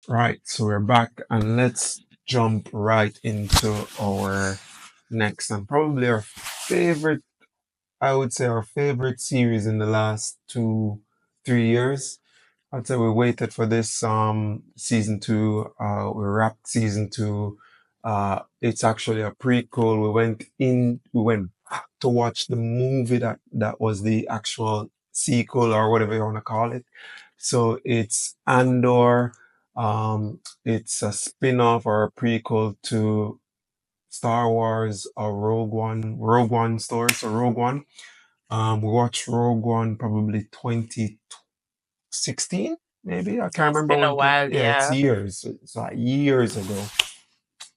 Right, so we're back and let's jump right into our next and probably our favorite, I would say our favorite series in the last 3 years. I'd say we waited for this season two. We wrapped season two. It's actually a prequel. We went back to watch the movie that was the actual sequel or whatever you want to call it. So it's Andor. It's a spin-off or a prequel to Star Wars or Rogue One story. So Rogue One. We watched Rogue One probably 2016, maybe. I can't It's remember been a when. while, Yeah, it's yeah. years. It's like years ago.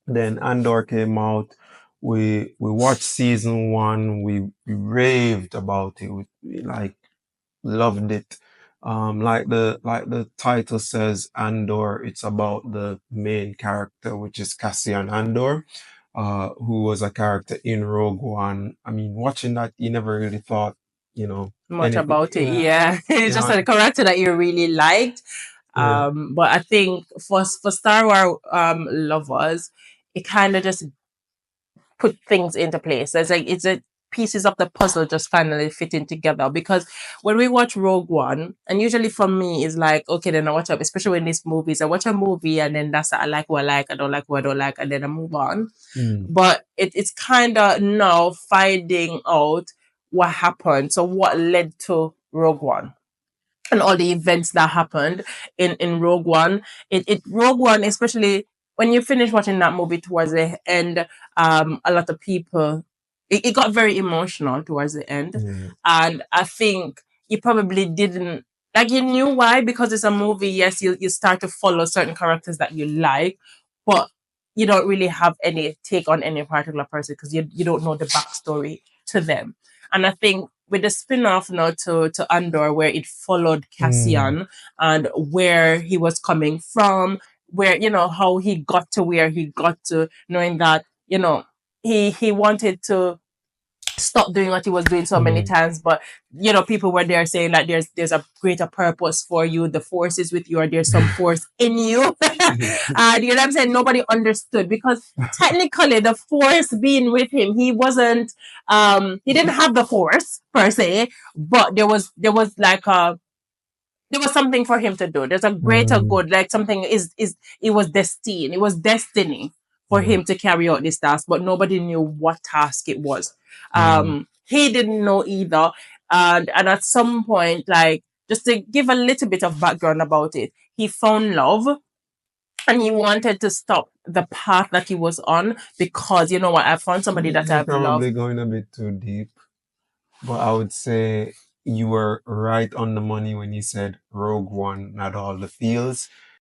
Then Andor came out. We watched season one. We raved about it. We like loved it. Like the title says, Andor. It's about the main character, which is Cassian Andor, who was a character in Rogue One. I mean, watching that, you never really thought, you know, Much anything. about it, Yeah, yeah. It's just yeah, a character that you really liked. yeah. But I think for Star Wars lovers, it kind of just put things into place. It's a pieces of the puzzle just finally fitting together, because when we watch Rogue One, and usually for me is like, okay, then I watch up, especially when it's movies, I watch a movie and then that's it. I like what I like, I don't like what I don't like, and then I move on. Mm, But it's kind of now finding out what happened. So what led to Rogue One and all the events that happened in Rogue One. It Rogue One, especially when you finish watching that movie towards the end, a lot of people, it got very emotional towards the end, mm, and I think you probably didn't, like, you knew why, because it's a movie. Yes, you start to follow certain characters that you like, but you don't really have any take on any particular person because you don't know the backstory to them. And I think with the spin-off now to Andor, where it followed mm, Cassian and where he was coming from, where, how he got to where he got to, knowing that, he wanted to stop doing what he was doing so many mm. times, but people were there saying that there's a greater purpose for you, the force is with you, or there's some force in you. And you know what I'm saying, nobody understood, because technically the force being with him, he didn't have the force per se, but there was like a there was something for him to do. There's a greater Mm, good, like something is it was destined. It was destiny for yeah. him to carry out this task, but nobody knew what task it was. Mm, He didn't know either. And at some point, like, just to give a little bit of background about it, he found love and he wanted to stop the path that he was on, because you know what, I found somebody that you're I've loved. probably going a bit too deep, but I would say you were right on the money when you said Rogue One had all the feels.